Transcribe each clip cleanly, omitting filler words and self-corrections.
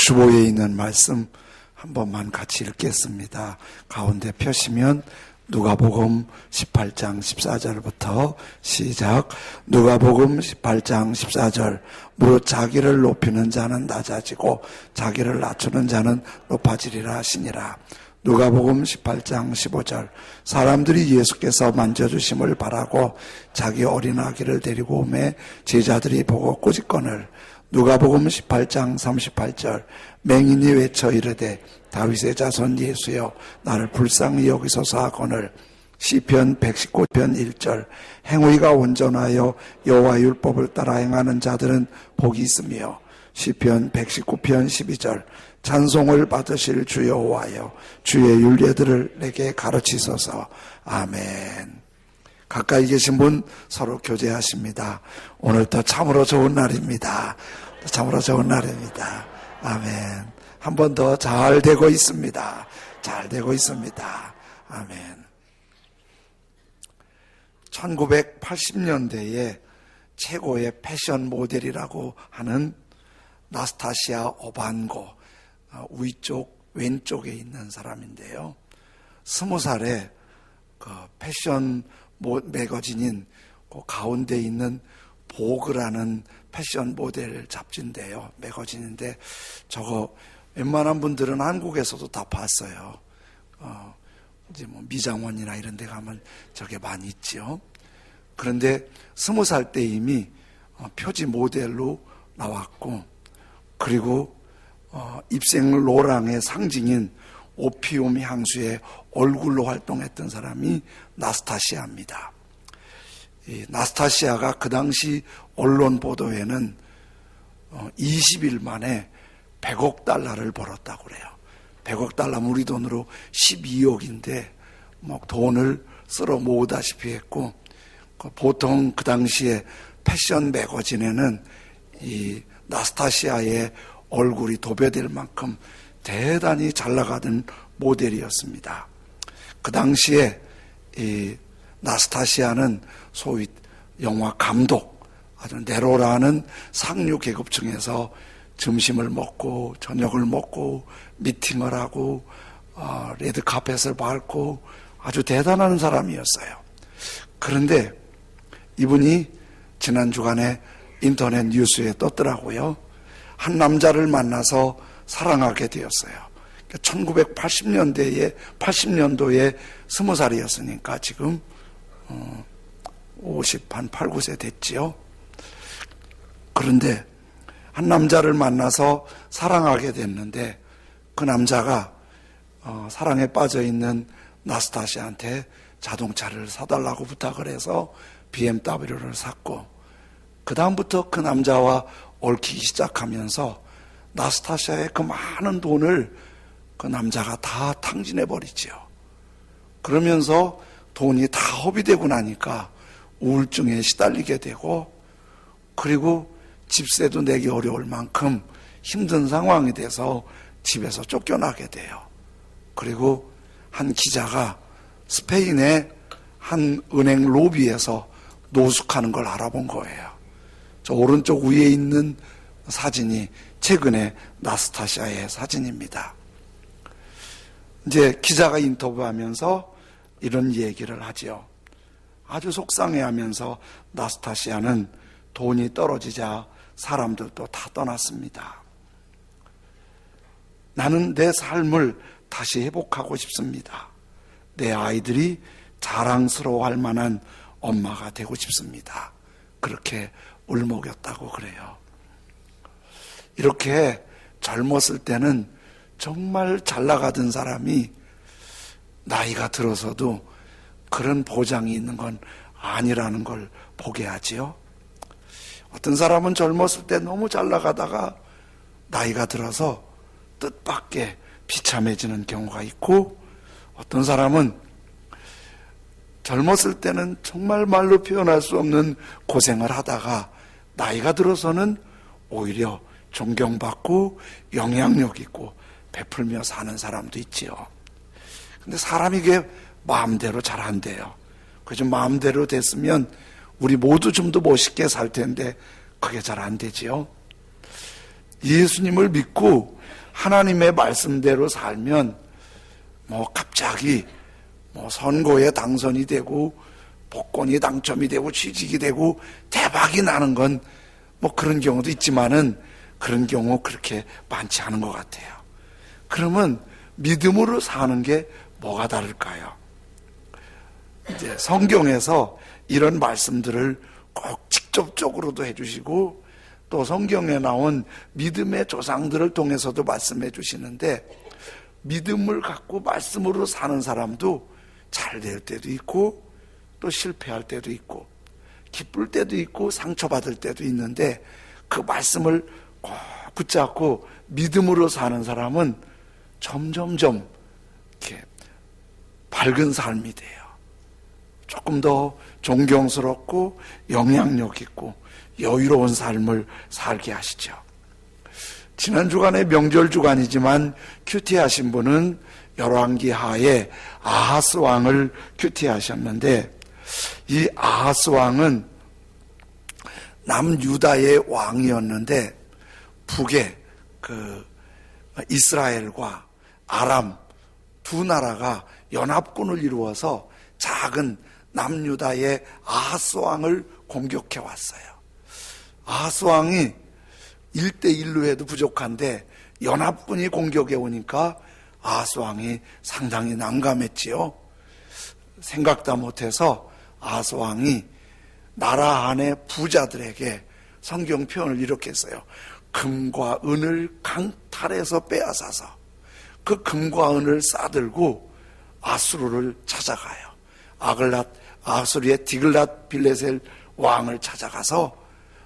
주보에 있는 말씀 한 번만 같이 읽겠습니다. 가운데 펴시면 누가복음 18장 14절부터 시작. 누가복음 18장 14절. 무릇 자기를 높이는 자는 낮아지고 자기를 낮추는 자는 높아지리라 하시니라. 누가복음 18장 15절. 사람들이 예수께서 만져주심을 바라고 자기 어린 아기를 데리고 오매 제자들이 보고 꾸짖거늘. 누가복음 18장 38절. 맹인이 외쳐 이르되 다윗의 자손 예수여 나를 불쌍히 여기소서 하거늘. 시편 119편 1절. 행위가 온전하여 여호와 율법을 따라 행하는 자들은 복이 있으며. 시편 119편 12절. 찬송을 받으실 주 여호와여 주의 율례들을 내게 가르치소서. 아멘. 가까이 계신 분 서로 교제하십니다. 오늘도 참으로 좋은 날입니다. 참으로 좋은 날입니다. 아멘. 한 번 더 잘 되고 있습니다. 잘 되고 있습니다. 아멘. 1980년대에 최고의 패션 모델이라고 하는 나스타시아 오반고, 위쪽 왼쪽에 있는 사람인데요. 20살에 그 패션 매거진인 그 가운데 있는 보그라는 패션 모델 잡지인데요. 매거진인데 저거 웬만한 분들은 한국에서도 다 봤어요. 이제 뭐 미장원이나 이런 데 가면 저게 많이 있죠. 그런데 20살 때 이미 표지 모델로 나왔고, 그리고 입생 로랑의 상징인 오피움 향수의 얼굴로 활동했던 사람이 나스타시아입니다. 이 나스타시아가 그 당시 언론 보도에는 20일 만에 100억 달러를 벌었다고 그래요. 100억 달러면 우리 돈으로 12억인데 뭐 돈을 쓸어 모으다시피 했고, 보통 그 당시에 패션 매거진에는 이 나스타시아의 얼굴이 도배될 만큼 대단히 잘 나가던 모델이었습니다. 그 당시에 이 나스타시아는 소위 영화 감독, 아주 네로라는 상류 계급층에서 점심을 먹고 저녁을 먹고 미팅을 하고 레드카펫을 밟고 아주 대단한 사람이었어요. 그런데 이분이 지난 주간에 인터넷 뉴스에 떴더라고요. 한 남자를 만나서 사랑하게 되었어요. 1980년도에 20살이었으니까 지금 50한 8, 9세 됐지요. 그런데 한 남자를 만나서 사랑하게 됐는데 그 남자가 사랑에 빠져있는 나스타시아한테 자동차를 사달라고 부탁을 해서 BMW를 샀고, 그 다음부터 그 남자와 얽히기 시작하면서 나스타시아의 그 많은 돈을 그 남자가 다 탕진해버리지요. 그러면서 돈이 다 허비되고 나니까 우울증에 시달리게 되고, 그리고 집세도 내기 어려울 만큼 힘든 상황이 돼서 집에서 쫓겨나게 돼요. 그리고 한 기자가 스페인의 한 은행 로비에서 노숙하는 걸 알아본 거예요. 저 오른쪽 위에 있는 사진이 최근에 나스타시아의 사진입니다. 이제 기자가 인터뷰하면서 이런 얘기를 하죠. 아주 속상해하면서 나스타시아는 돈이 떨어지자 사람들도 다 떠났습니다. 나는 내 삶을 다시 회복하고 싶습니다. 내 아이들이 자랑스러워할 만한 엄마가 되고 싶습니다. 그렇게 울먹였다고 그래요. 이렇게 젊었을 때는 정말 잘 나가던 사람이 나이가 들어서도 그런 보장이 있는 건 아니라는 걸 보게 하지요. 어떤 사람은 젊었을 때 너무 잘 나가다가 나이가 들어서 뜻밖의 비참해지는 경우가 있고, 어떤 사람은 젊었을 때는 정말 말로 표현할 수 없는 고생을 하다가 나이가 들어서는 오히려 존경받고 영향력 있고 베풀며 사는 사람도 있지요. 근데 사람이 이게 마음대로 잘 안 돼요. 그래서 마음대로 됐으면 우리 모두 좀 더 멋있게 살 텐데 그게 잘 안 되지요. 예수님을 믿고 하나님의 말씀대로 살면 갑자기 선거에 당선이 되고 복권이 당첨이 되고 취직이 되고 대박이 나는 건 그런 경우도 있지만은 그런 경우 그렇게 많지 않은 것 같아요. 그러면 믿음으로 사는 게 뭐가 다를까요? 이제 성경에서 이런 말씀들을 꼭 직접적으로도 해주시고 또 성경에 나온 믿음의 조상들을 통해서도 말씀해 주시는데, 믿음을 갖고 말씀으로 사는 사람도 잘 될 때도 있고 또 실패할 때도 있고 기쁠 때도 있고 상처받을 때도 있는데, 그 말씀을 꼭 붙잡고 믿음으로 사는 사람은 점점점 이렇게 밝은 삶이 돼요. 조금 더 존경스럽고 영향력 있고 여유로운 삶을 살게 하시죠. 지난 주간에 명절 주간이지만 큐티하신 분은 열왕기 하에 아하스 왕을 큐티하셨는데, 이 아하스 왕은 남유다의 왕이었는데 북에 이스라엘과 아람 두 나라가 연합군을 이루어서 작은 남유다의 아하스 왕을 공격해 왔어요. 아하스 왕이 1대1로 해도 부족한데 연합군이 공격해 오니까 아하스 왕이 상당히 난감했지요. 생각도 못해서 아하스 왕이 나라 안의 부자들에게 성경 표현을 이렇게 했어요. 금과 은을 강탈해서 빼앗아서 그 금과 은을 싸들고 아수르를 찾아가요. 아수르의 디글랏 빌레셀 왕을 찾아가서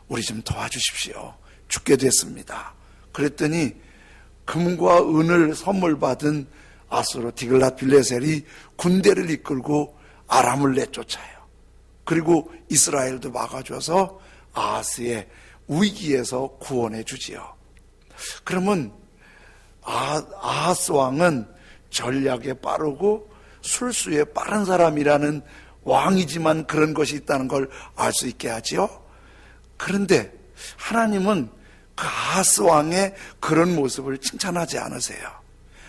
우리 좀 도와주십시오. 죽게 됐습니다. 그랬더니 금과 은을 선물 받은 아수르 디글랏 빌레셀이 군대를 이끌고 아람을 내쫓아요. 그리고 이스라엘도 막아줘서 아하스의 위기에서 구원해 주지요. 그러면 아하스 왕은 전략에 빠르고 술수에 빠른 사람이라는 왕이지만 그런 것이 있다는 걸 알 수 있게 하지요. 그런데 하나님은 그 아하스 왕의 그런 모습을 칭찬하지 않으세요.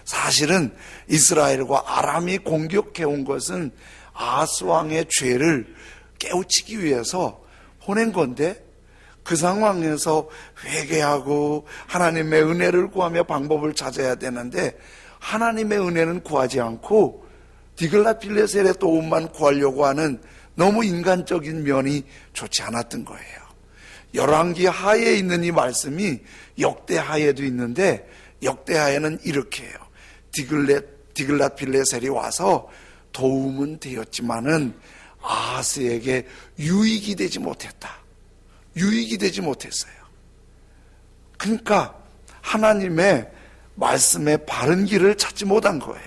사실은 이스라엘과 아람이 공격해 온 것은 아하스 왕의 죄를 깨우치기 위해서 보낸 건데, 그 상황에서 회개하고 하나님의 은혜를 구하며 방법을 찾아야 되는데 하나님의 은혜는 구하지 않고 디글랏 빌레셀의 도움만 구하려고 하는 너무 인간적인 면이 좋지 않았던 거예요. 열왕기 하에 있는 이 말씀이 역대하에도 있는데, 역대하에는 이렇게 해요. 디글랏 빌레셀이 와서 도움은 되었지만은 아하스에게 유익이 되지 못했다. 유익이 되지 못했어요. 그러니까 하나님의 말씀의 바른 길을 찾지 못한 거예요.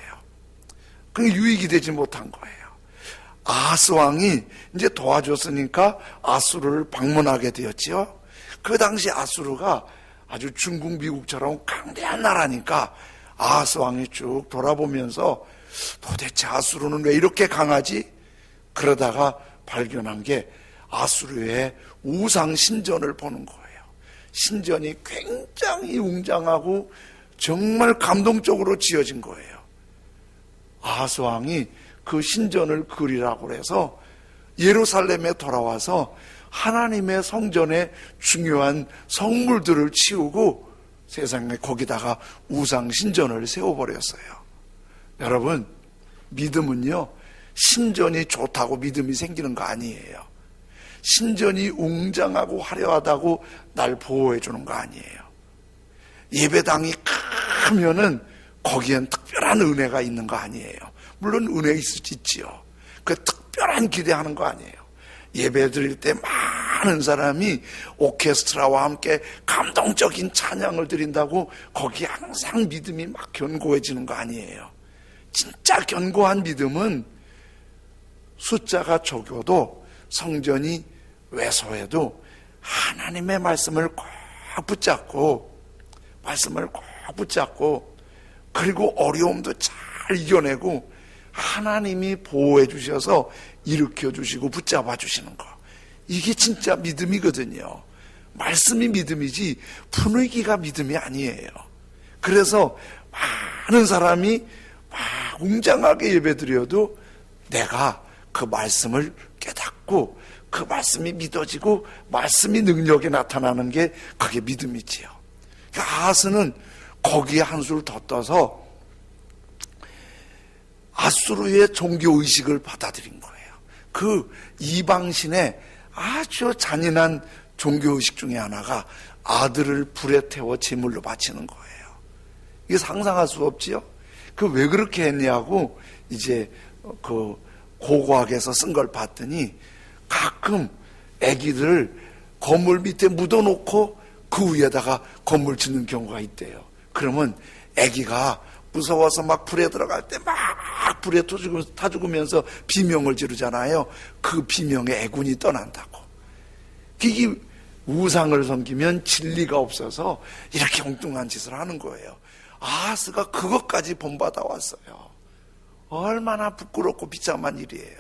그게 유익이 되지 못한 거예요. 아하스 왕이 이제 도와줬으니까 아수르를 방문하게 되었지요. 그 당시 아수르가 아주 중국, 미국처럼 강대한 나라니까 아하스 왕이 쭉 돌아보면서 도대체 아수르는 왜 이렇게 강하지? 그러다가 발견한 게 아수르의 우상 신전을 보는 거예요. 신전이 굉장히 웅장하고 정말 감동적으로 지어진 거예요. 아하스 왕이 그 신전을 그리라고 해서 예루살렘에 돌아와서 하나님의 성전에 중요한 성물들을 치우고 세상에 거기다가 우상 신전을 세워버렸어요. 여러분, 믿음은요, 신전이 좋다고 믿음이 생기는 거 아니에요. 신전이 웅장하고 화려하다고 날 보호해 주는 거 아니에요. 예배당이 크면은 거기엔 특별한 은혜가 있는 거 아니에요. 물론 은혜 있지요. 그 특별한 기대하는 거 아니에요. 예배 드릴 때 많은 사람이 오케스트라와 함께 감동적인 찬양을 드린다고 거기에 항상 믿음이 막 견고해지는 거 아니에요. 진짜 견고한 믿음은 숫자가 적어도 성전이 왜소해도 하나님의 말씀을 꼭 붙잡고 그리고 어려움도 잘 이겨내고 하나님이 보호해 주셔서 일으켜 주시고 붙잡아 주시는 거, 이게 진짜 믿음이거든요. 말씀이 믿음이지 분위기가 믿음이 아니에요. 그래서 많은 사람이 막 웅장하게 예배드려도 내가 그 말씀을 깨닫고 그 말씀이 믿어지고 말씀이 능력이 나타나는 게 그게 믿음이지요. 아하스는 거기에 한술 더 떠서 아수르의 종교의식을 받아들인 거예요. 그 이방신의 아주 잔인한 종교의식 중에 하나가 아들을 불에 태워 제물로 바치는 거예요. 이게 상상할 수 없지요? 그 왜 그렇게 했냐고 이제 그 고고학에서 쓴 걸 봤더니 가끔 아기들을 건물 밑에 묻어놓고 그 위에다가 건물 짓는 경우가 있대요. 그러면 아기가 무서워서 막 불에 들어갈 때 막 불에 타 죽으면서 비명을 지르잖아요. 그 비명에 애군이 떠난다고. 이게 우상을 섬기면 진리가 없어서 이렇게 엉뚱한 짓을 하는 거예요. 아하스가 그것까지 본받아 왔어요. 얼마나 부끄럽고 비참한 일이에요.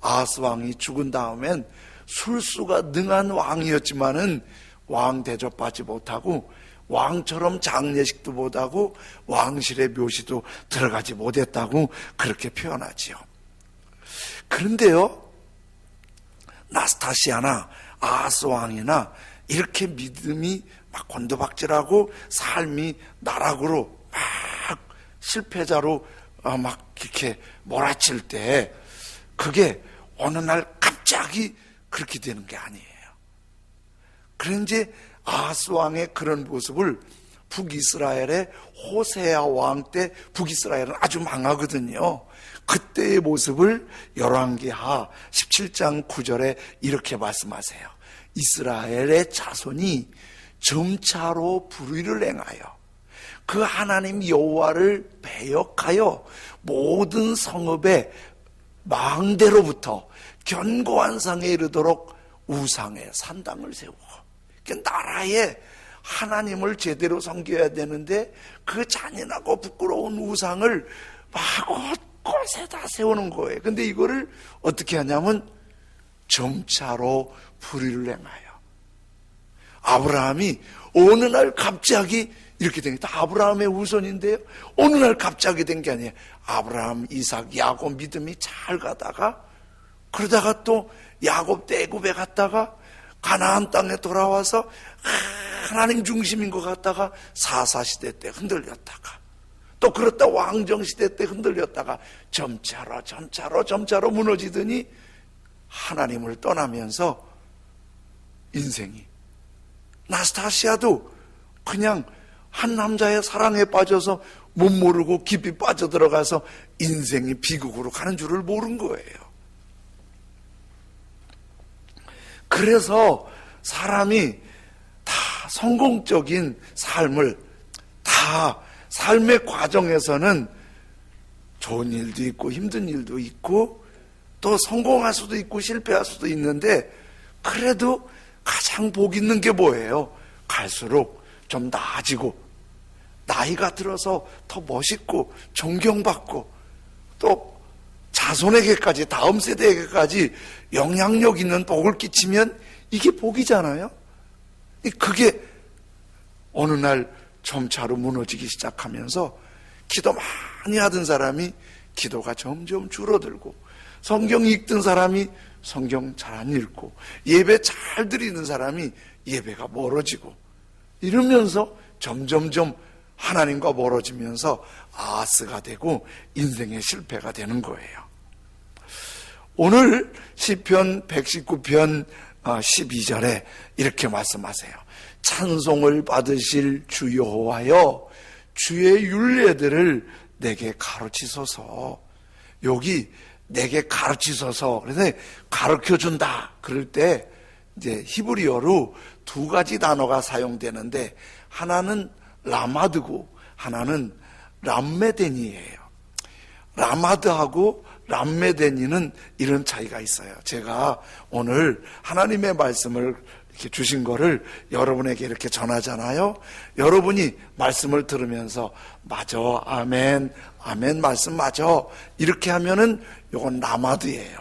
아하스 왕이 죽은 다음엔 술수가 능한 왕이었지만은 왕 대접받지 못하고 왕처럼 장례식도 못하고 왕실의 묘시도 들어가지 못했다고 그렇게 표현하지요. 그런데요, 나스타시아나 아하스 왕이나 이렇게 믿음이 막 곤두박질하고 삶이 나락으로 막 실패자로 막 이렇게 몰아칠 때 그게 어느 날 갑자기 그렇게 되는 게 아니에요. 그런지 아하스 왕의 그런 모습을 북이스라엘의 호세아 왕 때 북이스라엘은 아주 망하거든요. 그때의 모습을 열왕기하 17장 9절에 이렇게 말씀하세요. 이스라엘의 자손이 점차로 불의를 행하여 그 하나님 여호와를 배역하여 모든 성읍의 망대로부터 견고한 상에 이르도록 우상의 산당을 세우고, 나라에 하나님을 제대로 섬겨야 되는데 그 잔인하고 부끄러운 우상을 막 곳곳에다 세우는 거예요. 근데 이거를 어떻게 하냐면 점차로 불의를 행하여. 아브라함이 어느 날 갑자기 이렇게 된 게 다 아브라함의 후손인데요, 어느 날 갑자기 된 게 아니에요. 아브라함, 이삭, 야곱 믿음이 잘 가다가 그러다가 또 야곱 때 애굽에 갔다가 가나안 땅에 돌아와서 하나님 중심인 것 같다가 사사시대 때 흔들렸다가 또 그렇다 왕정시대 때 흔들렸다가 점차로 무너지더니 하나님을 떠나면서 인생이, 나스타시아도 그냥 한 남자의 사랑에 빠져서 못 모르고 깊이 빠져들어가서 인생이 비극으로 가는 줄을 모른 거예요. 그래서 사람이 다 성공적인 삶을, 다 삶의 과정에서는 좋은 일도 있고 힘든 일도 있고 또 성공할 수도 있고 실패할 수도 있는데, 그래도 가장 복 있는 게 뭐예요? 갈수록 좀 나아지고 나이가 들어서 더 멋있고 존경받고 또 자손에게까지, 다음 세대에게까지 영향력 있는 복을 끼치면 이게 복이잖아요. 그게 어느 날 점차로 무너지기 시작하면서 기도 많이 하던 사람이 기도가 점점 줄어들고, 성경 읽던 사람이 성경 잘 안 읽고, 예배 잘 드리는 사람이 예배가 멀어지고, 이러면서 점점점 하나님과 멀어지면서 아하스가 되고 인생의 실패가 되는 거예요. 오늘 시편 119편 12절에 이렇게 말씀하세요. 찬송을 받으실 주 여호와여, 주의 율례들을 내게 가르치소서. 여기 내게 가르치소서, 그래서 가르쳐준다 그럴 때 이제 히브리어로 두 가지 단어가 사용되는데, 하나는 라마드고 하나는 람메덴이에요. 라마드하고 람메덴이는 이런 차이가 있어요. 제가 오늘 하나님의 말씀을 이렇게 주신 거를 여러분에게 이렇게 전하잖아요. 여러분이 말씀을 들으면서 맞아, 아멘, 아멘, 말씀 맞아, 이렇게 하면은 이건 라마드예요.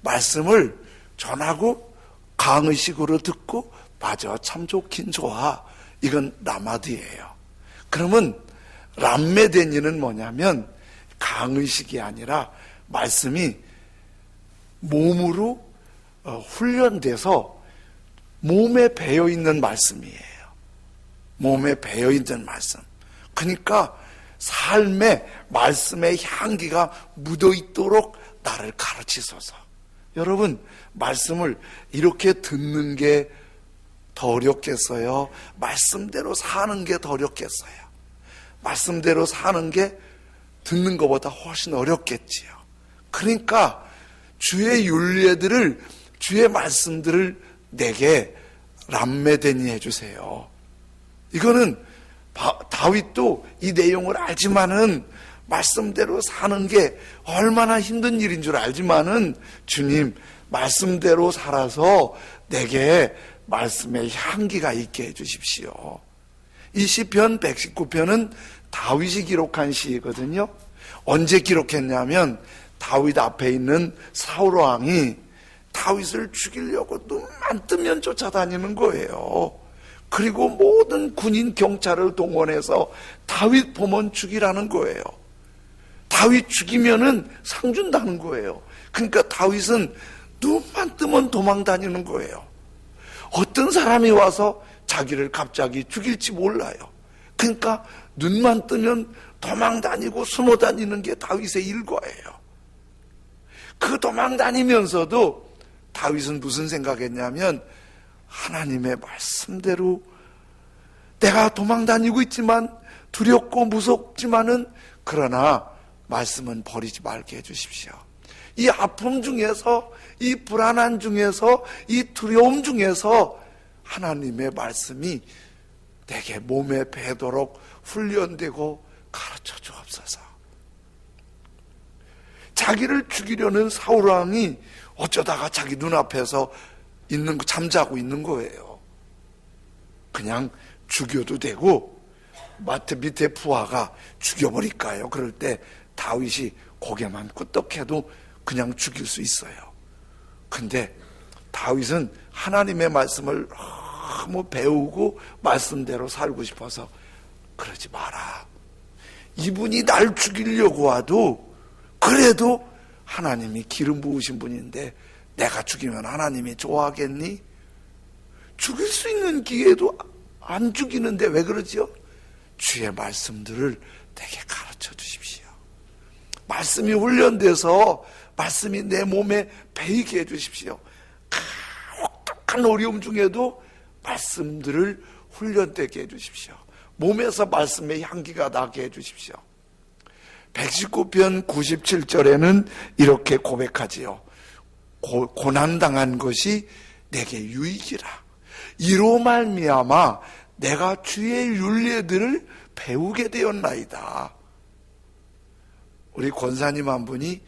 말씀을 전하고 강의식으로 듣고 맞아, 참 좋긴 좋아, 이건 라마드예요. 그러면 람메데니는 뭐냐면 강의식이 아니라 말씀이 몸으로 훈련돼서 몸에 배어있는 말씀이에요. 몸에 배어있는 말씀. 그러니까 삶에 말씀의 향기가 묻어있도록 나를 가르치소서. 여러분, 말씀을 이렇게 듣는 게 더 어렵겠어요? 말씀대로 사는 게 더 어렵겠어요? 말씀대로 사는 게 듣는 것보다 훨씬 어렵겠지요. 그러니까 주의 윤례들을, 주의 말씀들을 내게 람메데니 해주세요. 이거는 다윗도 이 내용을 알지만은 말씀대로 사는 게 얼마나 힘든 일인 줄 알지만은 주님, 말씀대로 살아서 내게 말씀의 향기가 있게 해주십시오. 이 시편 119편은 다윗이 기록한 시이거든요. 언제 기록했냐면 다윗 앞에 있는 사울 왕이 다윗을 죽이려고 눈만 뜨면 쫓아다니는 거예요. 그리고 모든 군인 경찰을 동원해서 다윗 보면 죽이라는 거예요. 다윗 죽이면은 상 준다는 거예요. 그러니까 다윗은 눈만 뜨면 도망 다니는 거예요. 어떤 사람이 와서 자기를 갑자기 죽일지 몰라요. 그러니까 눈만 뜨면 도망 다니고 숨어 다니는 게 다윗의 일과예요. 그 도망 다니면서도 다윗은 무슨 생각했냐면 하나님의 말씀대로 내가 도망 다니고 있지만 두렵고 무섭지만은 그러나 말씀은 버리지 말게 해주십시오. 이 아픔 중에서, 이 불안한 중에서, 이 두려움 중에서 하나님의 말씀이 내게 몸에 배도록 훈련되고 가르쳐 주옵소서. 자기를 죽이려는 사울왕이 어쩌다가 자기 눈앞에서 잠자고 있는 거예요. 그냥 죽여도 되고 밑에 부하가 죽여버릴까요? 그럴 때 다윗이 고개만 끄덕해도 그냥 죽일 수 있어요. 근데 다윗은 하나님의 말씀을 너무 배우고 말씀대로 살고 싶어서 그러지 마라. 이분이 날 죽이려고 와도 그래도 하나님이 기름 부으신 분인데 내가 죽이면 하나님이 좋아하겠니? 죽일 수 있는 기회도 안 죽이는데 왜 그러죠? 주의 말씀들을 내게 가르쳐 주십시오. 말씀이 훈련돼서 말씀이 내 몸에 배이게 해주십시오. 혹독한 어려움 중에도 말씀들을 훈련되게 해주십시오. 몸에서 말씀의 향기가 나게 해주십시오. 119편 97절에는 이렇게 고백하지요. 고난당한 것이 내게 유익이라. 이로 말미암아 내가 주의 윤례들을 배우게 되었나이다. 우리 권사님 한 분이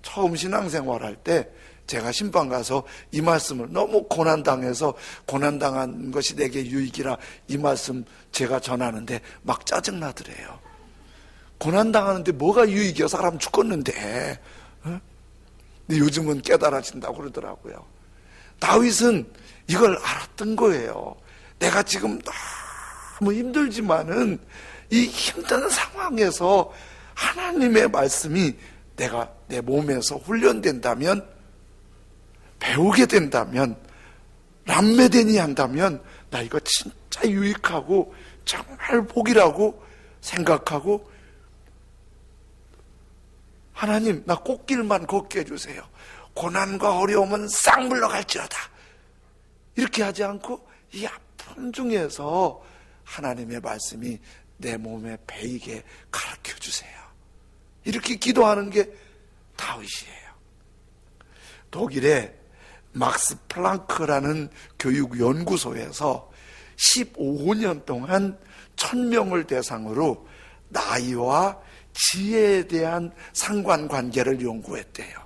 처음 신앙생활할 때 제가 신방 가서 이 말씀을 너무 고난당해서 고난당한 것이 내게 유익이라 이 말씀 제가 전하는데 막 짜증나더래요. 고난당하는데 뭐가 유익이야? 사람 죽었는데. 근데 요즘은 깨달아진다고 그러더라고요. 다윗은 이걸 알았던 거예요. 내가 지금 너무 힘들지만은 이 힘든 상황에서 하나님의 말씀이 내가 내 몸에서 훈련된다면, 배우게 된다면, 람메데니 한다면 나 이거 진짜 유익하고 정말 복이라고 생각하고 하나님 나 꽃길만 걷게 해주세요. 고난과 어려움은 싹 물러갈지어다. 이렇게 하지 않고 이 아픔 중에서 하나님의 말씀이 내 몸에 배이게 가르쳐 주세요. 이렇게 기도하는 게 다윗이에요. 독일의 막스 플랑크라는 교육연구소에서 15년 동안 1000명을 대상으로 나이와 지혜에 대한 상관관계를 연구했대요.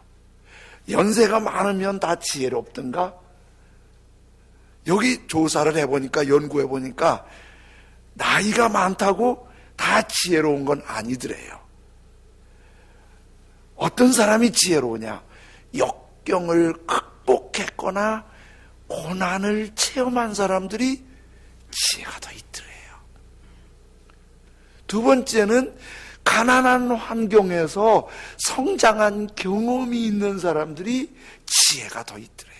연세가 많으면 다 지혜롭던가? 여기 조사를 해보니까, 연구해보니까 나이가 많다고 다 지혜로운 건 아니더래요. 어떤 사람이 지혜로우냐? 역경을 극복했거나 고난을 체험한 사람들이 지혜가 더 있더래요. 두 번째는 가난한 환경에서 성장한 경험이 있는 사람들이 지혜가 더 있더래요.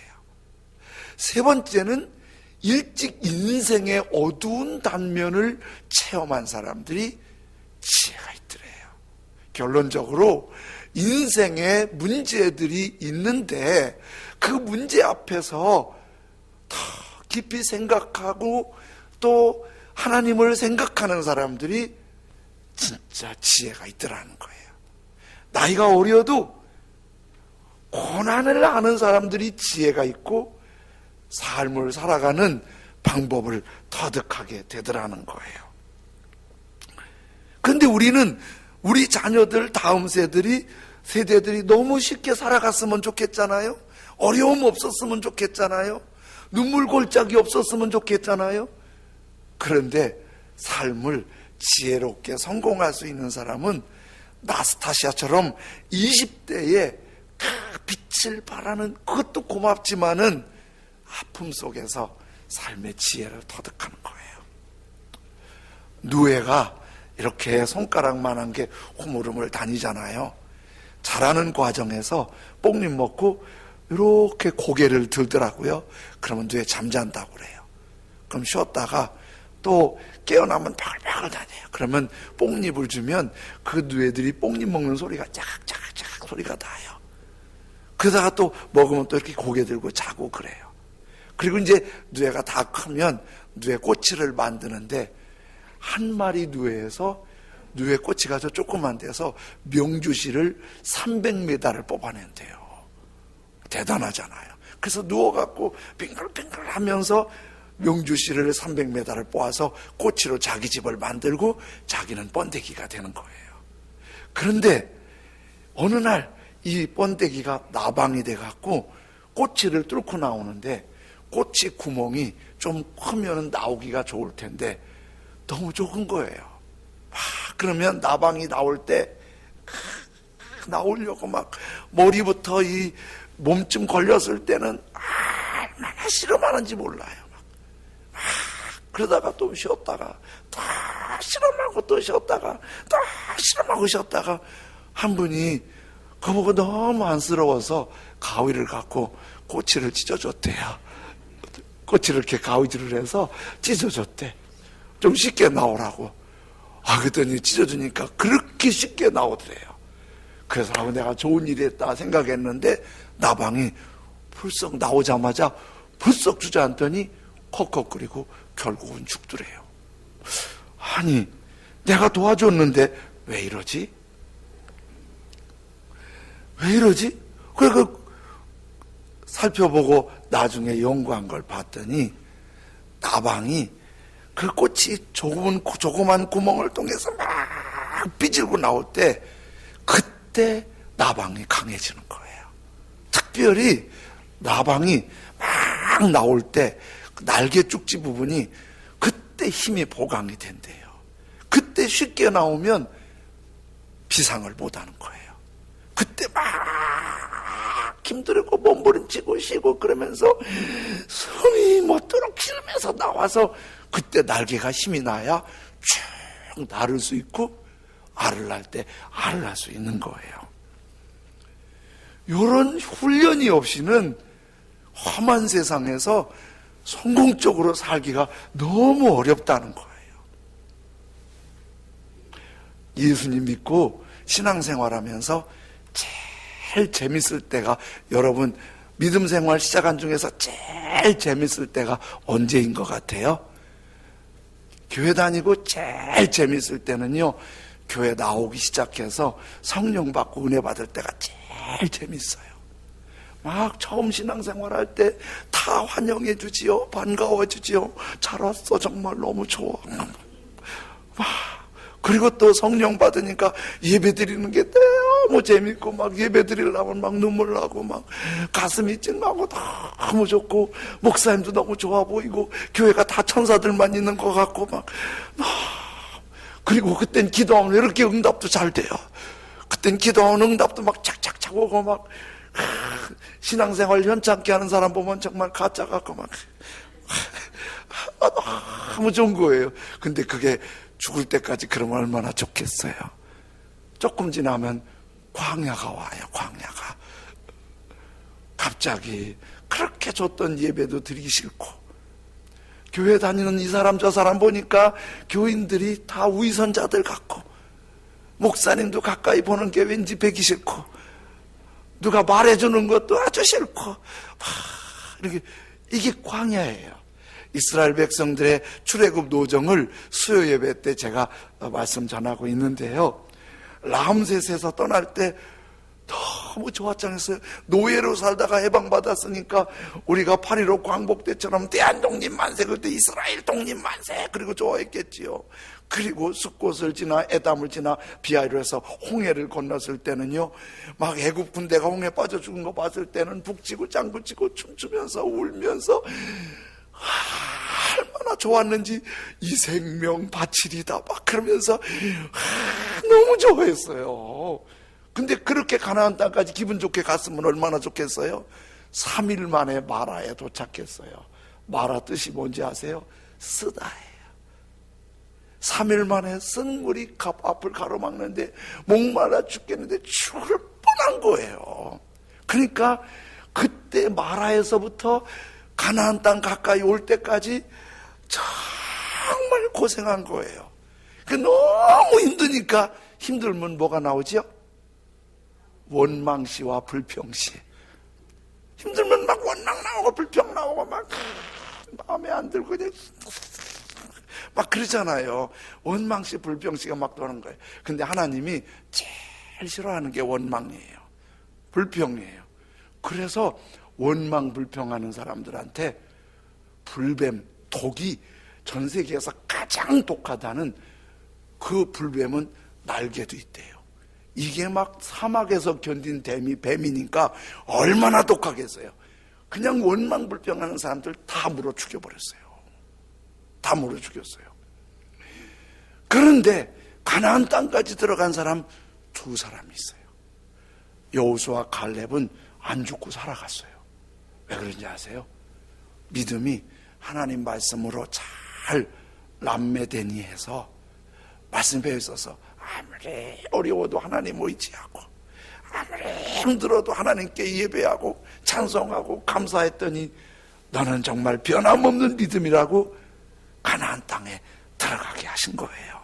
세 번째는 일찍 인생의 어두운 단면을 체험한 사람들이 지혜가 있더래요. 결론적으로 인생에 문제들이 있는데 그 문제 앞에서 더 깊이 생각하고 또 하나님을 생각하는 사람들이 진짜 지혜가 있더라는 거예요. 나이가 어려도 고난을 하는 사람들이 지혜가 있고 삶을 살아가는 방법을 터득하게 되더라는 거예요. 그런데 우리는 우리 자녀들, 다음 세대들이 너무 쉽게 살아갔으면 좋겠잖아요. 어려움 없었으면 좋겠잖아요. 눈물 골짜기 없었으면 좋겠잖아요. 그런데 삶을 지혜롭게 성공할 수 있는 사람은 나스타시아처럼 20대에 빛을 발하는, 그것도 고맙지만은 아픔 속에서 삶의 지혜를 터득하는 거예요. 누에가 이렇게 손가락만한 게 호무름을 다니잖아요. 자라는 과정에서 뽕잎 먹고 이렇게 고개를 들더라고요. 그러면 누에 잠잔다고 그래요. 그럼 쉬었다가 또 깨어나면 바글바글 다녀요. 그러면 뽕잎을 주면 그 누에들이 뽕잎 먹는 소리가 짝짝짝 소리가 나요. 그러다가 또 먹으면 또 이렇게 고개 들고 자고 그래요. 그리고 이제 누에가 다 크면 누에 꼬치를 만드는데 한 마리 누에에서 누에 꼬치가 저 조그만 데서 명주실을 300m를 뽑아낸대요. 대단하잖아요. 그래서 누워갖고 빙글빙글 하면서 명주실을 300m를 뽑아서 꼬치로 자기 집을 만들고 자기는 번데기가 되는 거예요. 그런데 어느 날 이 번데기가 나방이 돼갖고 꼬치를 뚫고 나오는데 꼬치 구멍이 좀 크면 나오기가 좋을 텐데 너무 좁은 거예요. 그러면 나방이 나올 때 나오려고 막 머리부터 이 몸쯤 걸렸을 때는 얼마나 실험하는지 몰라요. 그러다가 또 쉬었다가 또 실험하고 또 쉬었다가 또 실험하고 쉬었다가 한 분이 그거 보고 너무 안쓰러워서 가위를 갖고 꼬치를 찢어줬대요. 꼬치를 이렇게 가위질을 해서 찢어줬대. 좀 쉽게 나오라고. 그랬더니 찢어주니까 그렇게 쉽게 나오더래요. 그래서 내가 좋은 일이 했다 생각했는데 나방이 불썩 나오자마자 불썩 주저앉더니 컥컥거리고 결국은 죽더래요. 아니, 내가 도와줬는데 왜 이러지? 왜 이러지? 그래서 살펴보고 나중에 연구한 걸 봤더니 나방이 그 꽃이 조그만 구멍을 통해서 막 삐질고 나올 때 그때 나방이 강해지는 거예요. 특별히 나방이 막 나올 때 날개 쭉지 부분이 그때 힘이 보강이 된대요. 그때 쉽게 나오면 비상을 못하는 거예요. 그때 막 힘들고 몸부림치고 쉬고 그러면서 숨이 멎도록 기르면서 나와서 그때 날개가 힘이 나야 쭉 나를 수 있고 알을 날 때 알을 날 수 있는 거예요. 이런 훈련이 없이는 험한 세상에서 성공적으로 살기가 너무 어렵다는 거예요. 예수님 믿고 신앙생활하면서 제일 재밌을 때가, 여러분 믿음 생활 시작한 중에서 제일 재밌을 때가 언제인 것 같아요? 교회 다니고 제일 재밌을 때는요, 교회 나오기 시작해서 성령 받고 은혜 받을 때가 제일 재밌어요. 막 처음 신앙생활 할 때 다 환영해 주지요, 반가워 주지요. 잘 왔어, 정말 너무 좋아. 그리고 또 성령 받으니까 예배 드리는 게 너무 재밌고, 막 예배 드리려면 막 눈물 나고, 막 가슴이 찡하고 너무 좋고, 목사님도 너무 좋아 보이고, 교회가 다 천사들만 있는 것 같고, 막. 그리고 그땐 기도하면 이렇게 응답도 잘 돼요. 그땐 기도하면 응답도 막 착착착 오고, 막. 신앙생활 현찮게 하는 사람 보면 정말 가짜 같고, 막. 너무 좋은 거예요. 근데 그게 죽을 때까지 그러면 얼마나 좋겠어요. 조금 지나면 광야가 와요. 광야가. 갑자기 그렇게 줬던 예배도 드리기 싫고, 교회 다니는 이 사람 저 사람 보니까 교인들이 다 위선자들 같고, 목사님도 가까이 보는 게 왠지 배기 싫고, 누가 말해주는 것도 아주 싫고, 이렇게, 이게 광야예요. 이스라엘 백성들의 출애굽 노정을 수요 예배 때 제가 말씀 전하고 있는데요, 람셋에서 떠날 때 너무 좋았잖아요. 노예로 살다가 해방받았으니까 우리가 8.15 광복 때처럼 대한 독립 만세, 그때 이스라엘 독립 만세, 그리고 좋아했겠지요. 그리고 숫곳을 지나 에담을 지나 비하이로에서 홍해를 건넜을 때는요, 막 애굽 군대가 홍해 빠져 죽은 거 봤을 때는 북치고 장구치고 춤추면서 울면서 얼마나 좋았는지, 이 생명 바치리다 막 그러면서 너무 좋아했어요. 근데 그렇게 가나안 땅까지 기분 좋게 갔으면 얼마나 좋겠어요? 3일 만에 마라에 도착했어요. 마라 뜻이 뭔지 아세요? 쓰다예요. 3일 만에 쓴 물이 앞을 가로막는데 목말라 죽겠는데 죽을 뻔한 거예요. 그러니까 그때 마라에서부터 가나안 땅 가까이 올 때까지 정말 고생한 거예요. 너무 힘드니까, 힘들면 뭐가 나오죠? 원망시와 불평시. 힘들면 막 원망 나오고 불평 나오고 막 마음에 안 들고 그냥 막 그러잖아요. 원망시 불평시가 막 도는 거예요. 근데 하나님이 제일 싫어하는 게 원망이에요. 불평이에요. 그래서 원망 불평하는 사람들한테 불뱀, 독이 전 세계에서 가장 독하다는 그 불뱀은 날개도 있대요. 이게 막 사막에서 견딘 뱀이니까 얼마나 독하겠어요. 그냥 원망 불평하는 사람들 다 물어 죽여버렸어요. 다 물어 죽였어요. 그런데 가나안 땅까지 들어간 사람 2사람이 있어요. 여호수아 갈렙은 안 죽고 살아갔어요. 왜 그런지 아세요? 믿음이 하나님 말씀으로 잘 람매되니 해서, 말씀 배워 있어서 아무리 어려워도 하나님 의지하고, 아무리 힘들어도 하나님께 예배하고 찬송하고 감사했더니 너는 정말 변함없는 믿음이라고 가나안 땅에 들어가게 하신 거예요.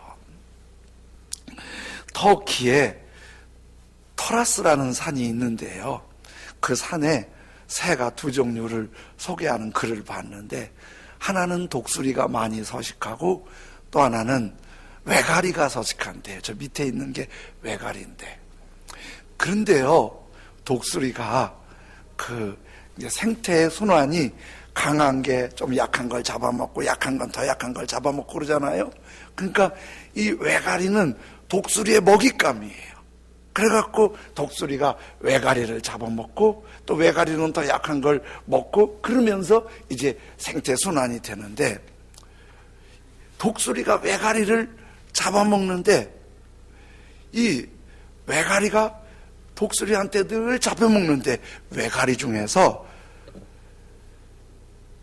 터키에 터라스라는 산이 있는데요, 그 산에 새가 2종류를 소개하는 글을 봤는데, 하나는 독수리가 많이 서식하고 또 하나는 외가리가 서식한대요. 저 밑에 있는 게 외가리인데, 그런데요, 독수리가 그 생태의 순환이 강한 게 좀 약한 걸 잡아먹고 약한 건 더 약한 걸 잡아먹고 그러잖아요. 그러니까 이 외가리는 독수리의 먹잇감이에요. 그래갖고 독수리가 외가리를 잡아먹고 또 외가리는 더 약한 걸 먹고, 그러면서 이제 생태 순환이 되는데, 독수리가 외가리를 잡아먹는데 이 외가리가 독수리한테 늘 잡혀먹는데, 외가리 중에서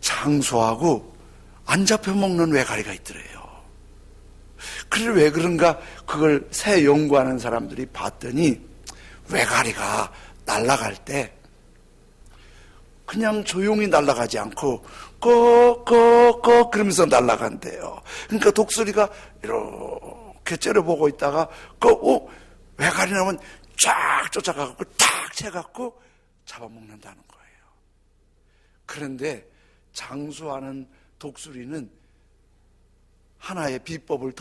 장수하고 안 잡혀먹는 외가리가 있더래요. 그래 왜 그런가 그걸 새 연구하는 사람들이 봤더니, 외가리가 날아갈 때 그냥 조용히 날아가지 않고 꺼꺼꺼 그러면서 날아간대요. 그러니까 독수리가 이렇게 째려보고 있다가 외가리 나오면 쫙 쫓아가고 탁 채갖고 잡아먹는다는 거예요. 그런데 장수하는 독수리는 하나의 비법을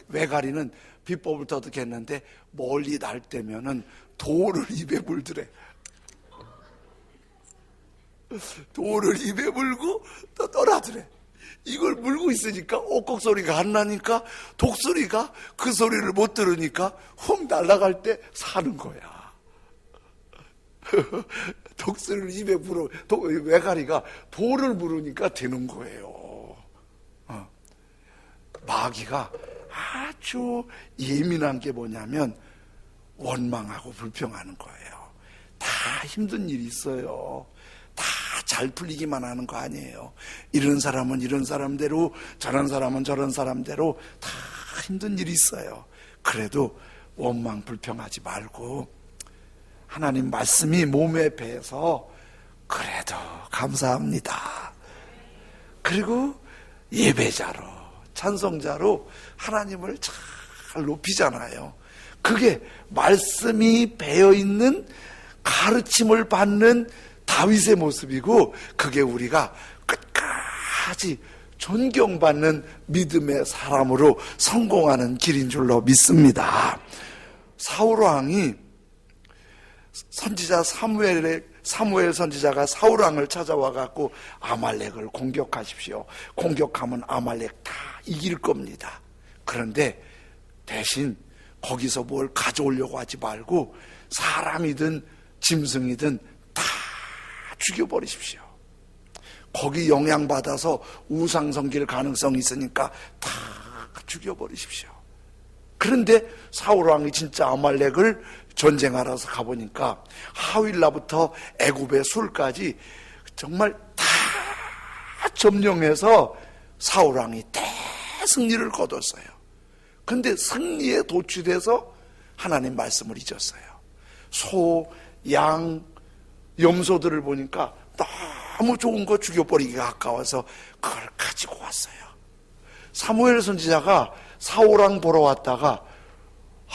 외가리는 비법을 터득했는데, 멀리 날 때면은 돌을 입에 물더래. 돌을 입에 물고 또 떠나더래. 이걸 물고 있으니까 옥곡 소리가 안 나니까 독수리가 그 소리를 못 들으니까 훅 날아갈 때 사는 거야. 독수리를 입에 물어, 외가리가 돌을 물으니까 되는 거예요. 마귀가 아주 예민한 게 뭐냐면 원망하고 불평하는 거예요. 다 힘든 일이 있어요. 다 잘 풀리기만 하는 거 아니에요. 이런 사람은 이런 사람대로, 저런 사람은 저런 사람대로 다 힘든 일이 있어요. 그래도 원망 불평하지 말고 하나님 말씀이 몸에 배서 그래도 감사합니다. 그리고 예배자로, 찬송자로 하나님을 잘 높이잖아요. 그게 말씀이 배어있는 가르침을 받는 다윗의 모습이고, 그게 우리가 끝까지 존경받는 믿음의 사람으로 성공하는 길인 줄로 믿습니다. 사울왕이 선지자 사무엘 선지자가 사울왕을 찾아와 갖고 아말렉을 공격하십시오. 공격하면 아말렉 다 이길 겁니다. 그런데 대신 거기서 뭘 가져오려고 하지 말고 사람이든 짐승이든 다 죽여버리십시오. 거기 영향받아서 우상 섬길 가능성이 있으니까 다 죽여버리십시오. 그런데 사울왕이 진짜 아말렉을 전쟁하러서 가보니까 하윌라부터 애굽의 술까지 정말 다 점령해서 사울왕이 대승리를 거뒀어요. 근데 승리에 도취돼서 하나님 말씀을 잊었어요. 소, 양, 염소들을 보니까 너무 좋은 거 죽여버리기가 아까워서 그걸 가지고 왔어요. 사무엘 선지자가 사울왕 보러 왔다가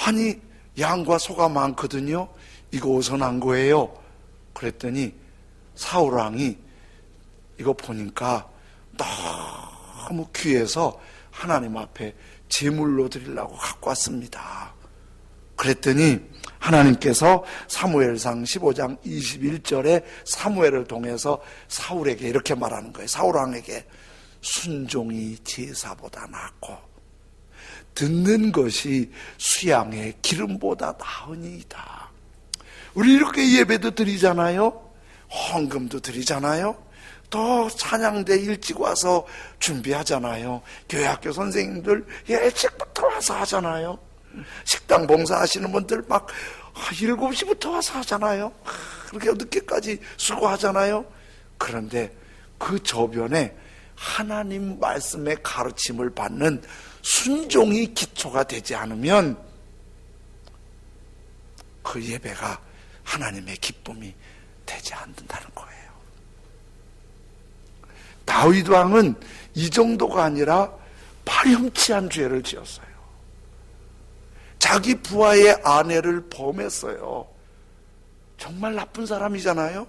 아니 양과 소가 많거든요. 이거 어디서 난 거예요? 그랬더니 사울왕이 이거 보니까 너무 귀해서 하나님 앞에 제물로 드리려고 갖고 왔습니다. 그랬더니 하나님께서 사무엘상 15장 21절에 사무엘을 통해서 사울에게 이렇게 말하는 거예요. 사울왕에게 순종이 제사보다 낫고 듣는 것이 수양의 기름보다 나으니이다. 우리 이렇게 예배도 드리잖아요. 헌금도 드리잖아요. 또 찬양대 일찍 와서 준비하잖아요. 교회학교 선생님들 일찍부터 와서 하잖아요. 식당 봉사하시는 분들 막 7시부터 와서 하잖아요. 그렇게 늦게까지 수고하잖아요. 그런데 그 저변에 하나님 말씀의 가르침을 받는 순종이 기초가 되지 않으면 그 예배가 하나님의 기쁨이 되지 않는다는 거예요. 다윗 왕은 이 정도가 아니라 파렴치한 죄를 지었어요. 자기 부하의 아내를 범했어요. 정말 나쁜 사람이잖아요.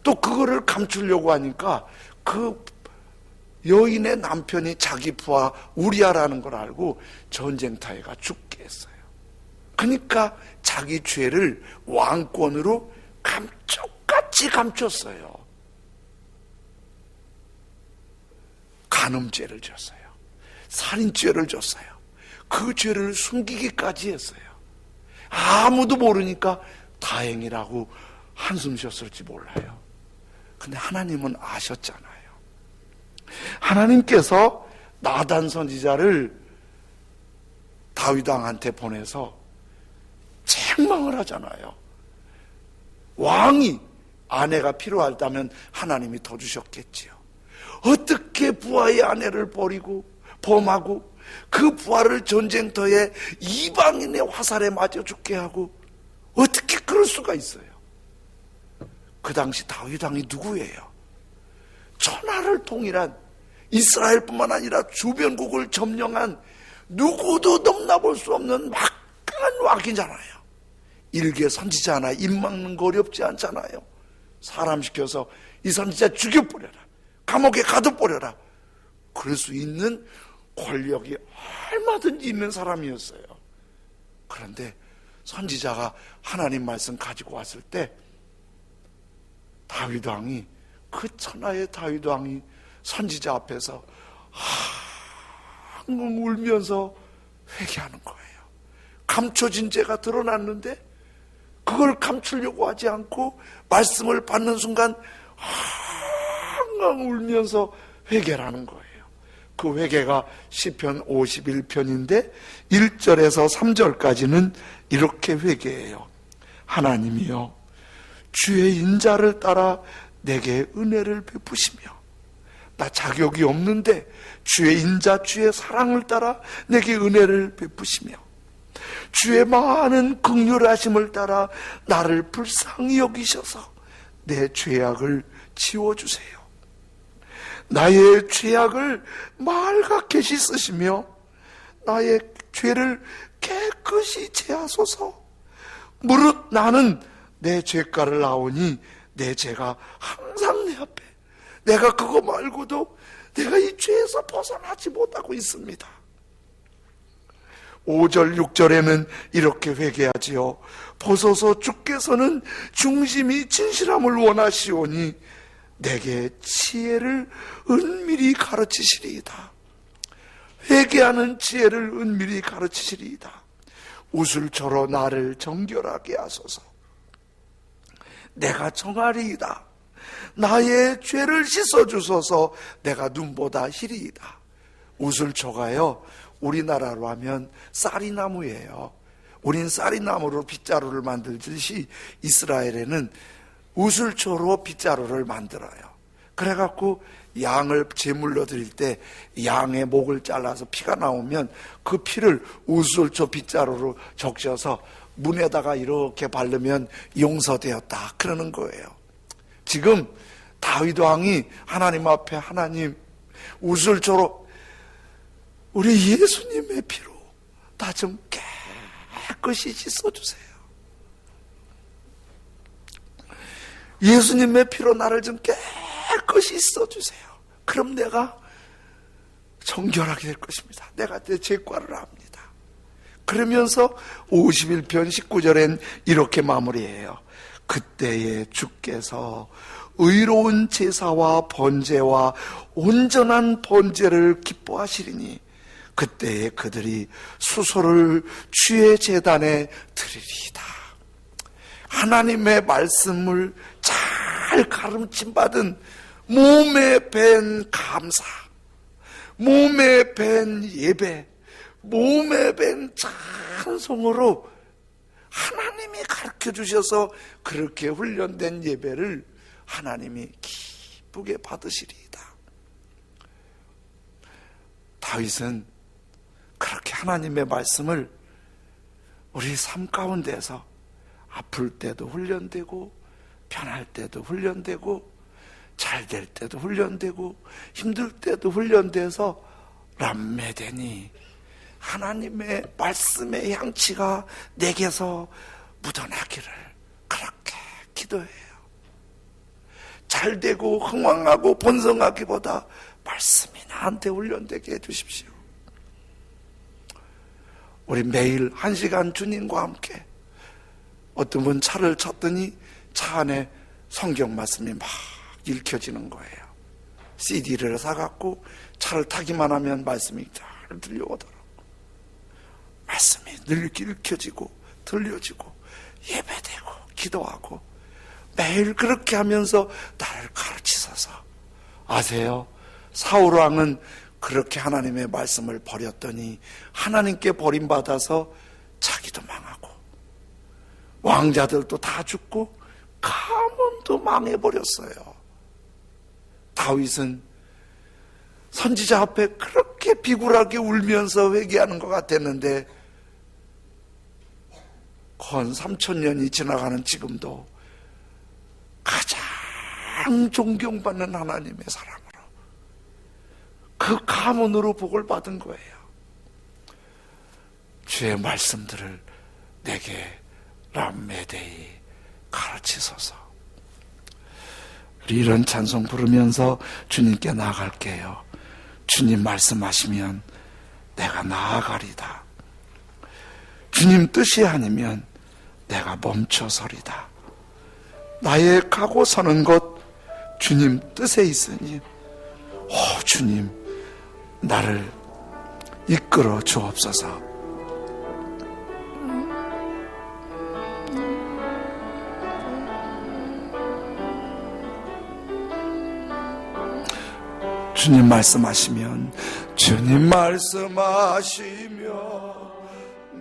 또 그거를 감추려고 하니까 그 여인의 남편이 자기 부하 우리아라는 걸 알고 전쟁터에가 죽게 했어요. 그러니까 자기 죄를 왕권으로 감쪽같이 감췄어요. 간음죄를 졌어요. 살인죄를 졌어요. 그 죄를 숨기기까지 했어요. 아무도 모르니까 다행이라고 한숨 쉬었을지 몰라요. 근데 하나님은 아셨잖아요. 하나님께서 나단 선지자를 다윗 왕한테 보내서 책망을 하잖아요. 왕이 아내가 필요하다면 하나님이 더 주셨겠지요. 어떻게 부하의 아내를 버리고 범하고 그 부하를 전쟁터에 이방인의 화살에 맞아 죽게 하고 어떻게 그럴 수가 있어요? 그 당시 다윗 왕이 누구예요? 천하를 통일한 이스라엘뿐만 아니라 주변국을 점령한 누구도 넘나볼 수 없는 막강한 왕이잖아요. 일개 선지자 하나 입 막는 거 어렵지 않잖아요. 사람 시켜서 이 선지자 죽여버려라, 감옥에 가둬버려라, 그럴 수 있는 권력이 얼마든지 있는 사람이었어요. 그런데 선지자가 하나님 말씀 가지고 왔을 때 다윗 왕이, 그 천하의 다윗 왕이 선지자 앞에서 항상 울면서 회개하는 거예요. 감춰진 죄가 드러났는데 그걸 감추려고 하지 않고 말씀을 받는 순간 항상 울면서 회개를 하는 거예요. 그 회개가 시편 51편인데 1절에서 3절까지는 이렇게 회개해요. 하나님이여, 주의 인자를 따라 내게 은혜를 베푸시며, 나 자격이 없는데 주의 인자, 주의 사랑을 따라 내게 은혜를 베푸시며, 주의 많은 긍휼하심을 따라 나를 불쌍히 여기셔서 내 죄악을 지워주세요. 나의 죄악을 말갛게 씻으시며 나의 죄를 깨끗이 제하소서. 무릇 나는 내 죄가를 나오니 내 죄가 항상 내 앞에, 내가 그거 말고도 내가 이 죄에서 벗어나지 못하고 있습니다. 5절 6절에는 이렇게 회개하지요. 보소서, 주께서는 중심이 진실함을 원하시오니 내게 지혜를 은밀히 가르치시리이다. 회개하는 지혜를 은밀히 가르치시리이다. 우슬초로 나를 정결하게 하소서. 내가 정하리이다. 나의 죄를 씻어주소서. 내가 눈보다 희리이다. 우슬초가요, 우리나라로 하면 쌀이나무예요. 우린 쌀이나무로 빗자루를 만들듯이 이스라엘에는 우슬초로 빗자루를 만들어요. 그래갖고 양을 제물로 드릴 때 양의 목을 잘라서 피가 나오면 그 피를 우슬초 빗자루로 적셔서 문에다가 이렇게 바르면 용서되었다 그러는 거예요. 지금 다윗 왕이 하나님 앞에, 하나님, 우슬초로 우리 예수님의 피로 나 좀 깨끗이 씻어주세요. 예수님의 피로 나를 좀 깨끗이 씻어주세요. 그럼 내가 정결하게 될 것입니다. 내가 내 죄과를 압니다. 그러면서 51편 19절엔 이렇게 마무리해요. 그때에 주께서 의로운 제사와 번제와 온전한 번제를 기뻐하시리니 그때에 그들이 수소를 주의 제단에 드리리이다. 하나님의 말씀을 잘 가르침 받은 몸에 밴 감사, 몸에 밴 예배, 몸에 밴 찬송으로 하나님이 가르쳐 주셔서 그렇게 훈련된 예배를 하나님이 기쁘게 받으시리이다. 다윗은 그렇게 하나님의 말씀을 우리 삶 가운데서 아플 때도 훈련되고, 편할 때도 훈련되고, 잘 될 때도 훈련되고, 힘들 때도 훈련돼서 람매되니 하나님의 말씀의 향취가 내게서 묻어나기를 그렇게 기도해요. 잘 되고 흥왕하고 번성하기보다 말씀이 나한테 훈련되게 해주십시오. 우리 매일 1시간 주님과 함께, 어떤 분 차를 쳤더니 차 안에 성경 말씀이 막 읽혀지는 거예요. CD를 사갖고 차를 타기만 하면 말씀이 잘 들려오더라고. 말씀이 늘 읽혀지고 들려지고 예배되고 기도하고 매일 그렇게 하면서 나를 가르치소서. 아세요? 사울왕은 그렇게 하나님의 말씀을 버렸더니 하나님께 버림받아서 자기도 망하고 왕자들도 다 죽고 가문도 망해버렸어요. 다윗은 선지자 앞에 그렇게 비굴하게 울면서 회개하는 것 같았는데 건 3000년이 지나가는 지금도 가장 존경받는 하나님의 사람으로 그 가문으로 복을 받은 거예요. 주의 말씀들을 내게 람메데이 가르치소서. 우리 이런 찬송 부르면서 주님께 나아갈게요. 주님 말씀하시면 내가 나아가리다. 주님 뜻이 아니면 내가 멈춰서리다. 나의 가고 서는 것 주님 뜻에 있으니 주님 나를 이끌어 주옵소서. 주님 말씀하시면 주님 말씀하시면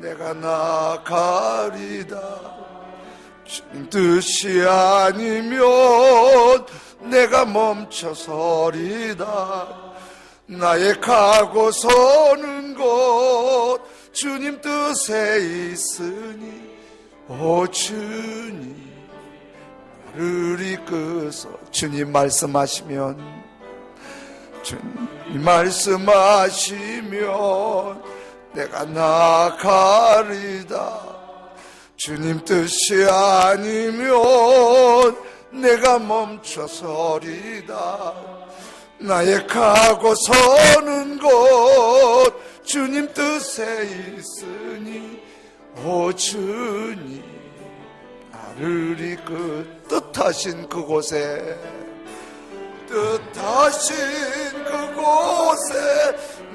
내가 나가리다. 주님 뜻이 아니면 내가 멈춰서리다. 나의 가고 서는 곳 주님 뜻에 있으니 오 주님 나를 이끄소. 주님 말씀하시면 주님 말씀하시면 내가 나가리다. 주님 뜻이 아니면 내가 멈춰서리다. 나의 가고 서는 곳 주님 뜻에 있으니 오 주님 나를 이끌 뜻하신 그곳에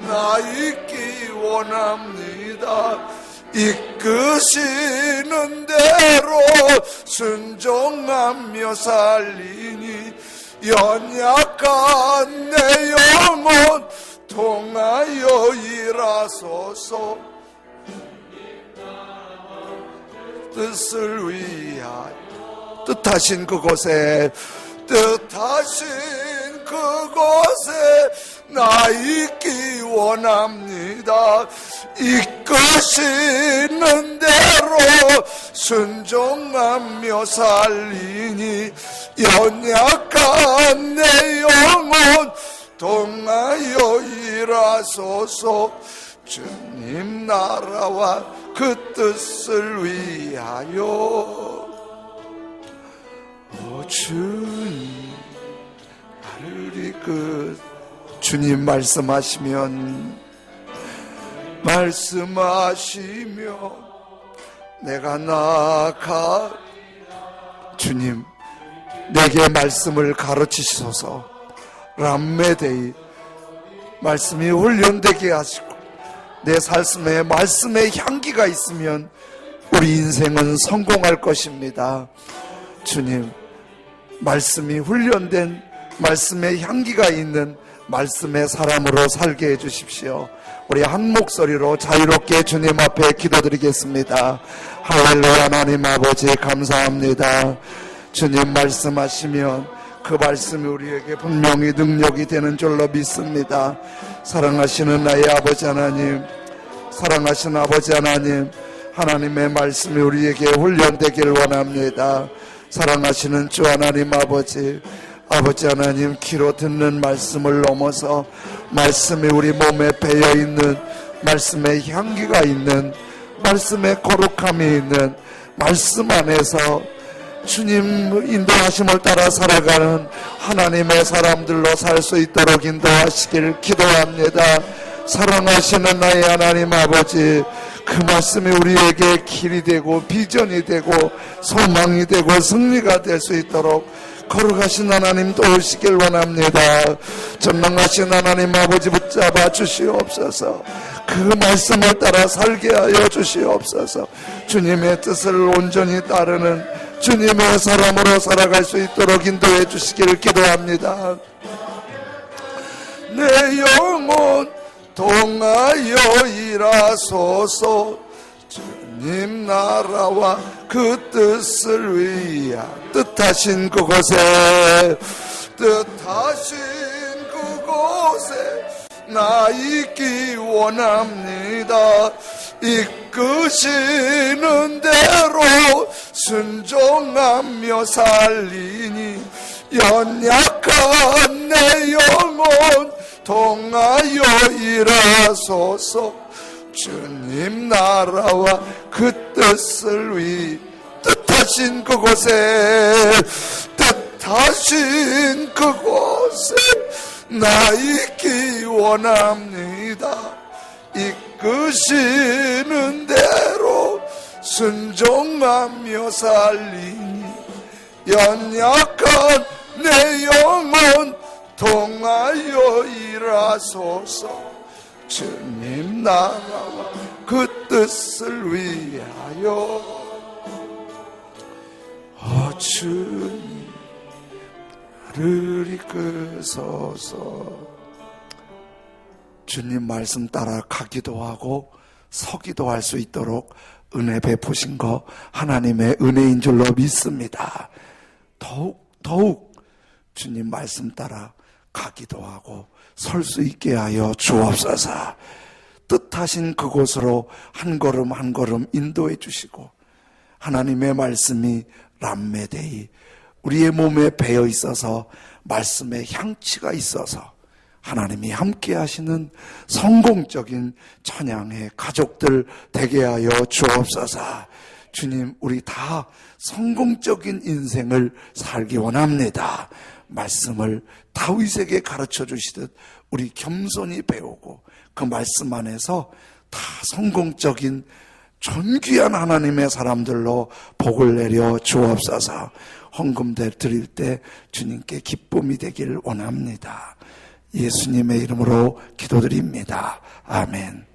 나 있기 원합니다. 이끄시는 대로 순종하며 살리니 연약한 내 영혼 통하여 일하소서. 뜻을 위하여 뜻하신 그곳에 나 있기 원합니다. 이끄시는 대로 순종하며 살리니 연약한 내 영혼 통하여 일하소서. 주님 나라와 그 뜻을 위하여 오 주님 나를 이끌. 주님 말씀하시면 내가 나아가. 주님 내게 말씀을 가르치시소서. 람메데이 말씀이 훈련되게 하시고 내 삶에 말씀의 향기가 있으면 우리 인생은 성공할 것입니다. 주님 말씀이 훈련된 말씀의 향기가 있는 말씀의 사람으로 살게 해주십시오. 우리 한 목소리로 자유롭게 주님 앞에 기도드리겠습니다. 할렐루야. 하나님 아버지 감사합니다. 주님 말씀하시면 그 말씀이 우리에게 분명히 능력이 되는 줄로 믿습니다. 사랑하시는 나의 아버지 하나님, 사랑하시는 아버지 하나님, 하나님의 말씀이 우리에게 훈련되길 원합니다. 사랑하시는 주 하나님 아버지 하나님, 귀로 듣는 말씀을 넘어서 말씀이 우리 몸에 배어있는, 말씀의 향기가 있는, 말씀의 거룩함이 있는 말씀 안에서 주님 인도하심을 따라 살아가는 하나님의 사람들로 살 수 있도록 인도하시길 기도합니다. 사랑하시는 나의 하나님 아버지, 그 말씀이 우리에게 길이 되고 비전이 되고 소망이 되고 승리가 될 수 있도록 거룩하신 하나님 도우시길 원합니다. 전능하신 하나님 아버지 붙잡아 주시옵소서. 그 말씀을 따라 살게 하여 주시옵소서. 주님의 뜻을 온전히 따르는 주님의 사람으로 살아갈 수 있도록 인도해 주시기를 기도합니다. 내 영혼 통하여 일하소서. 주님 나라와 그 뜻을 위하여 뜻하신 그곳에 나 있기 원합니다. 이끄시는 대로 순종하며 살리니 연약한 내 영혼 통하여 일하소서. 주님 나라와 그 뜻을 위해 뜻하신 그곳에 나 있기 원합니다. 이끄시는 대로 순종하며 살리니 연약한 내 영혼 통하여 일하소서. 주님 나라와 그 뜻을 위하여 주님 나를 이끄소서. 주님 말씀 따라 가기도 하고 서기도 할 수 있도록 은혜 베푸신 거 하나님의 은혜인 줄로 믿습니다. 더욱 주님 말씀 따라 가기도 하고 설 수 있게 하여 주옵소서. 뜻하신 그곳으로 한 걸음 한 걸음 인도해 주시고 하나님의 말씀이 람메데이 우리의 몸에 배어 있어서 말씀의 향취가 있어서 하나님이 함께 하시는 성공적인 찬양의 가족들 되게 하여 주옵소서. 주님, 우리 다 성공적인 인생을 살기 원합니다. 말씀을 다윗에게 가르쳐 주시듯 우리 겸손히 배우고 그 말씀 안에서 다 성공적인 존귀한 하나님의 사람들로 복을 내려 주옵소서. 헌금 드릴 때 주님께 기쁨이 되기를 원합니다. 예수님의 이름으로 기도드립니다. 아멘.